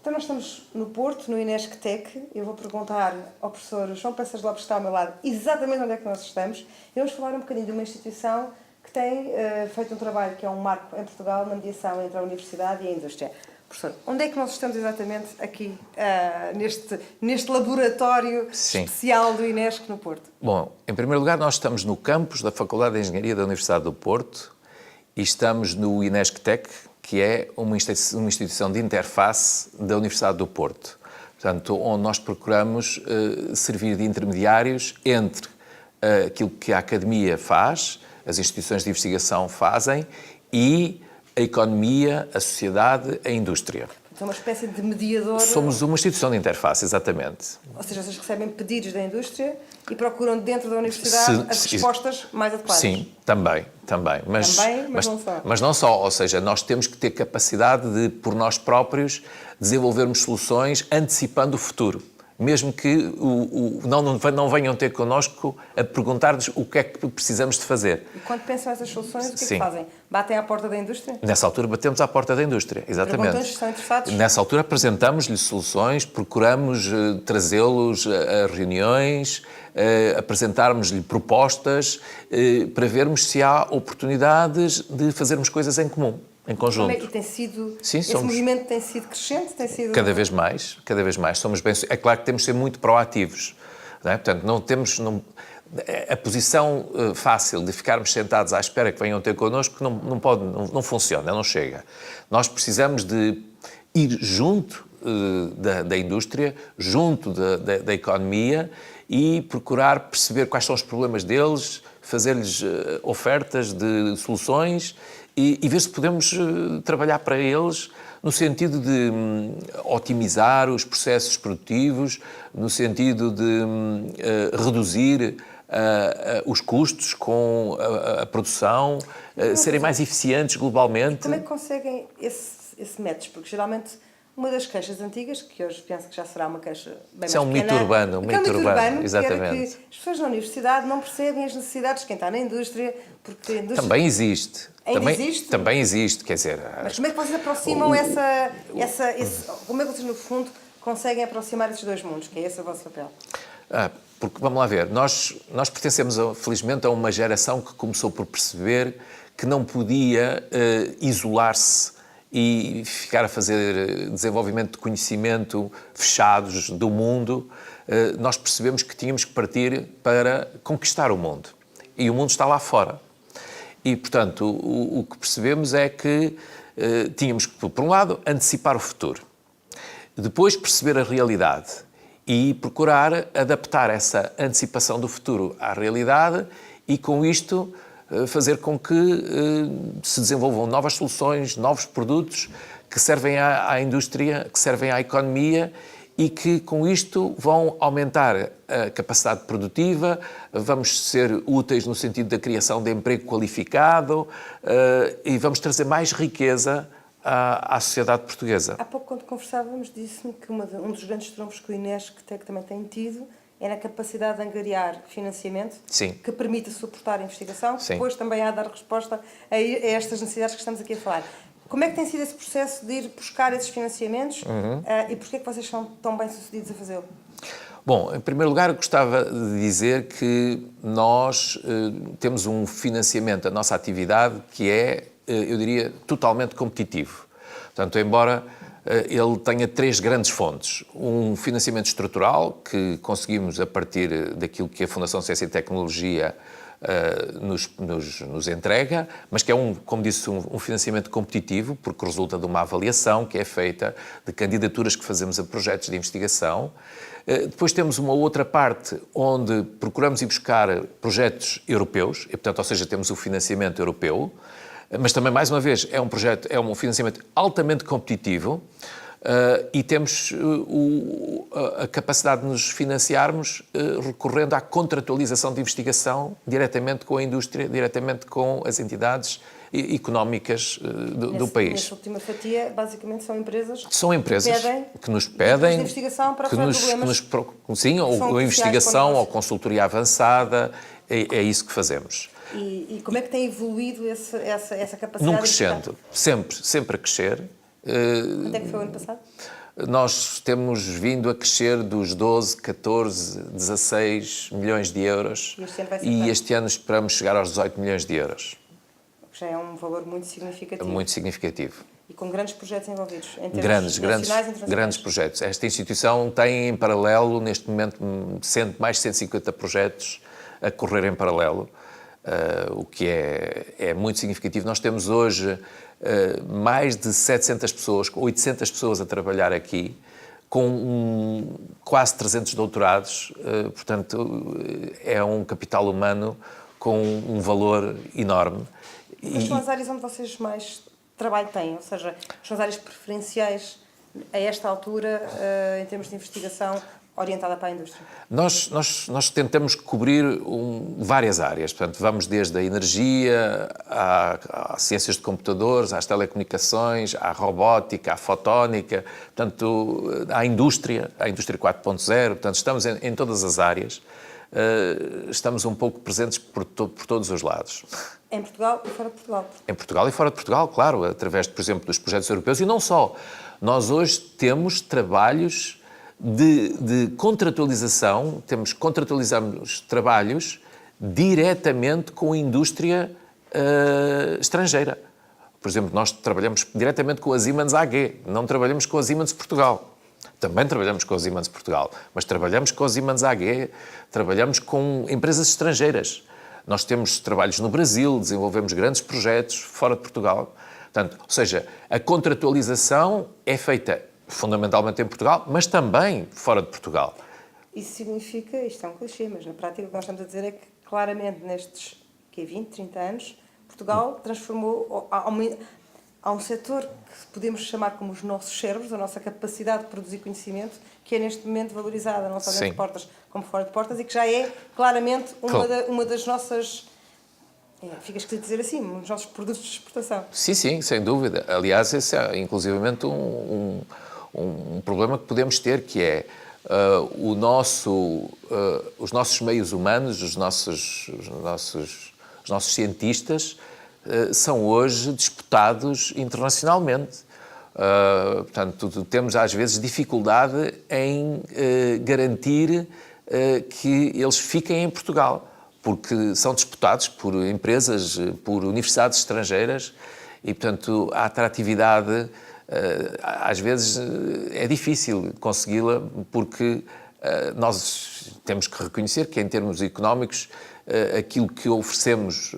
Então nós estamos no Porto, no Inesctec. Eu vou perguntar ao professor João Peças Lopes, que está ao meu lado, exatamente onde é que nós estamos. E vamos falar um bocadinho de uma instituição que tem feito um trabalho que é um marco em Portugal na mediação entre a universidade e a indústria. Professor, onde é que nós estamos exatamente aqui, neste laboratório especial do Inesc no Porto? Bom, em primeiro lugar, nós estamos no campus da Faculdade de Engenharia da Universidade do Porto e estamos no Inesctec, que é uma instituição de interface da Universidade do Porto. Portanto, onde nós procuramos servir de intermediários entre aquilo que a academia faz, as instituições de investigação fazem e a economia, a sociedade, a indústria. É uma espécie de mediador... Somos uma instituição de interface, exatamente. Ou seja, vocês recebem pedidos da indústria e procuram dentro da universidade as respostas mais adequadas. Sim, também. Mas não só. Mas não só, ou seja, nós temos que ter capacidade de, por nós próprios, desenvolvermos soluções antecipando o futuro. Mesmo que não venham ter connosco a perguntar-nos o que é que precisamos de fazer. E quando pensam essas soluções, o que é que fazem? Batem à porta da indústria? Nessa altura batemos à porta da indústria, exatamente. Perguntam-lhes se estão interessados? Nessa altura apresentamos-lhes soluções, procuramos trazê-los a reuniões, apresentarmos-lhe propostas para vermos se há oportunidades de fazermos coisas em comum. Em conjunto. E tem sido, esse movimento tem sido crescente? Cada vez mais. Somos bem... É claro que temos de ser muito proativos. Não é? Portanto, a posição fácil de ficarmos sentados à espera que venham ter connosco não funciona, não chega. Nós precisamos de ir junto da indústria, junto da economia e procurar perceber quais são os problemas deles, fazer-lhes ofertas de soluções e ver se podemos trabalhar para eles no sentido de otimizar os processos produtivos, no sentido de reduzir os custos com a produção, serem mais eficientes globalmente. Como é que conseguem esse método? Porque geralmente uma das queixas antigas, que hoje penso que já será uma queixa bem mais pequena... Isso é um mito urbano, exatamente. Que as pessoas na universidade não percebem as necessidades de quem está na indústria, porque a indústria... Também existe. Existe? Também existe, quer dizer... Mas como é que vocês aproximam como é que vocês, no fundo, conseguem aproximar esses dois mundos, que é esse o vosso papel? Porque, vamos lá ver, nós pertencemos, felizmente, a uma geração que começou por perceber que não podia isolar-se e ficar a fazer desenvolvimento de conhecimento fechados do mundo. Nós percebemos que tínhamos que partir para conquistar o mundo. E o mundo está lá fora. E, portanto, o que percebemos é que tínhamos que, por um lado, antecipar o futuro. Depois, perceber a realidade e procurar adaptar essa antecipação do futuro à realidade e, com isto, fazer com que se desenvolvam novas soluções, novos produtos que servem à indústria, que servem à economia e que, com isto, vão aumentar a capacidade produtiva, vamos ser úteis no sentido da criação de emprego qualificado e vamos trazer mais riqueza à sociedade portuguesa. Há pouco, quando conversávamos, disse-me que um dos grandes trunfos que o Inesctec também tem tido é na capacidade de angariar financiamento. Sim. Que permita suportar a investigação, Sim. Depois também há a dar resposta a estas necessidades que estamos aqui a falar. Como é que tem sido esse processo de ir buscar esses financiamentos e porquê é que vocês são tão bem-sucedidos a fazê-lo? Bom, em primeiro lugar, gostava de dizer que nós temos um financiamento da nossa atividade que é, eu diria, totalmente competitivo. Portanto, embora ele tenha três grandes fontes. Um financiamento estrutural, que conseguimos a partir daquilo que a Fundação Ciência e Tecnologia nos entrega, mas que é, como disse, um financiamento competitivo, porque resulta de uma avaliação que é feita de candidaturas que fazemos a projetos de investigação. Depois temos uma outra parte onde procuramos ir buscar projetos europeus, e, portanto, ou seja, temos o financiamento europeu, mas também, mais uma vez, é um financiamento altamente competitivo e temos a capacidade de nos financiarmos recorrendo à contratualização de investigação diretamente com a indústria, diretamente com as entidades económicas do país. Nessa última fatia, basicamente, são empresas que nos pedem de investigação para problemas sim, ou investigação ou consultoria avançada, é isso que fazemos. E como é que tem evoluído essa capacidade? Num crescendo, sempre a crescer. Quanto é que foi o ano passado? nós temos vindo a crescer dos 12, 14, 16 milhões de euros E este ano vai ser quanto? este ano esperamos chegar aos 18 milhões de euros. Já é um valor muito significativo. Muito significativo. E com grandes projetos envolvidos, em termos nacionais e internacionais. Grandes projetos. Esta instituição tem em paralelo, neste momento, mais de 150 projetos a correr em paralelo, o que é muito significativo. Nós temos hoje mais de 700 pessoas, 800 pessoas a trabalhar aqui, com quase 300 doutorados, portanto, é um capital humano com um valor enorme. Quais são as áreas onde vocês mais trabalho têm? Ou seja, são as áreas preferenciais a esta altura, em termos de investigação orientada para a indústria? Nós tentamos cobrir várias áreas. Portanto, vamos desde a energia, às ciências de computadores, às telecomunicações, à robótica, à fotónica, portanto, à indústria 4.0. Portanto, estamos em todas as áreas. Estamos um pouco presentes por todos os lados. Em Portugal e fora de Portugal? Em Portugal e fora de Portugal, claro, através, por exemplo, dos projetos europeus. E não só. Nós hoje temos trabalhos de contratualização, contratualizamos trabalhos diretamente com a indústria estrangeira. Por exemplo, nós trabalhamos diretamente com a Siemens AG, não trabalhamos com a Siemens Portugal. Também trabalhamos com a Siemens Portugal, mas trabalhamos com a Siemens AG, trabalhamos com empresas estrangeiras. Nós temos trabalhos no Brasil, desenvolvemos grandes projetos fora de Portugal. Portanto, ou seja, a contratualização é feita fundamentalmente em Portugal, mas também fora de Portugal. Isso significa, isto é um clichê, mas na prática o que nós estamos a dizer é que claramente nestes 20, 30 anos, Portugal transformou, há um setor que podemos chamar como os nossos cérebros, a nossa capacidade de produzir conhecimento, que é neste momento valorizada, não só dentro de portas como fora de portas, e que já é claramente uma das nossas, fica esquisito dizer assim, um dos nossos produtos de exportação. Sim, sem dúvida. Aliás, esse é inclusivamente um problema que podemos ter, que é os nossos meios humanos, os nossos cientistas, são hoje disputados internacionalmente. Portanto, temos às vezes dificuldade em garantir que eles fiquem em Portugal, porque são disputados por empresas, por universidades estrangeiras e, portanto, a atratividade às vezes é difícil consegui-la, porque nós temos que reconhecer que, em termos económicos, aquilo que oferecemos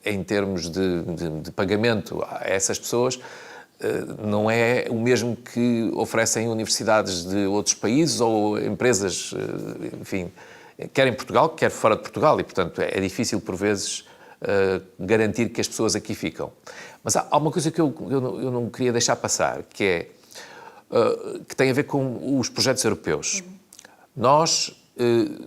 em termos de pagamento a essas pessoas não é o mesmo que oferecem universidades de outros países ou empresas, enfim, quer em Portugal, quer fora de Portugal, e, portanto, é difícil, por vezes, garantir que as pessoas aqui ficam. Mas há uma coisa que eu não queria deixar passar, que tem a ver com os projetos europeus. Nós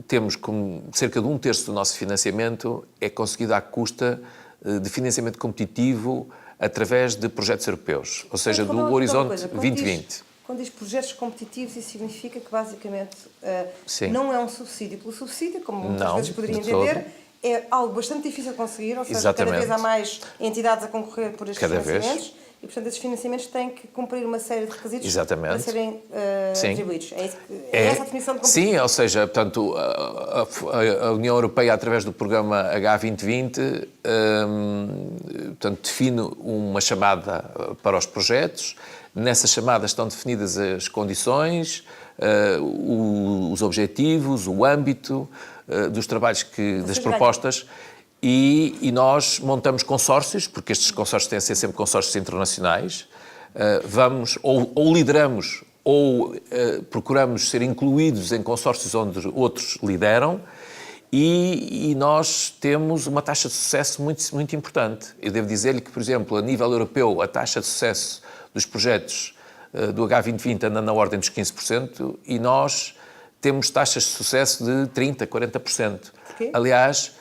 temos como cerca de 1/3 do nosso financiamento é conseguido à custa de financiamento competitivo através de projetos europeus, ou seja, do Horizonte 2020. Quando diz projetos competitivos, isso significa que basicamente não é um subsídio pelo subsídio, como muitas vezes poderia entender, é algo bastante difícil de conseguir, ou seja, cada vez há mais entidades a concorrer por estes financiamentos. E, portanto, esses financiamentos têm que cumprir uma série de requisitos para serem atribuídos. É essa a definição de competitivo? Sim, ou seja, portanto, a União Europeia, através do programa H2020, portanto, define uma chamada para os projetos. Nessa chamada estão definidas as condições, os objetivos, o âmbito dos trabalhos, das propostas. E nós montamos consórcios, porque estes consórcios têm a ser sempre consórcios internacionais, ou lideramos ou procuramos ser incluídos em consórcios onde outros lideram, e nós temos uma taxa de sucesso muito, muito importante. Eu devo dizer-lhe que, por exemplo, a nível europeu, a taxa de sucesso dos projetos do H2020 anda na ordem dos 15%, e nós temos taxas de sucesso de 30%, 40%. Porquê? Aliás,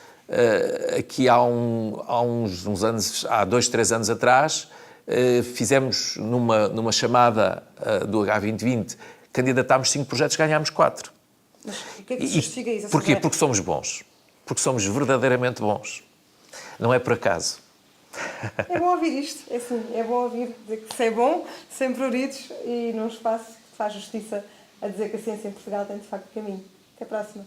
aqui há uns anos, há 2, 3 anos atrás, fizemos numa chamada do H2020, candidatámos 5 projetos, ganhámos 4. Mas o que é que justifica isso? Porquê? Porque somos bons. Porque somos verdadeiramente bons. Não é por acaso. É bom ouvir isto, é assim, é bom ouvir dizer que se é bom, sem pruridos e num espaço que faz justiça a dizer que a ciência em Portugal tem de facto caminho. Até a próxima.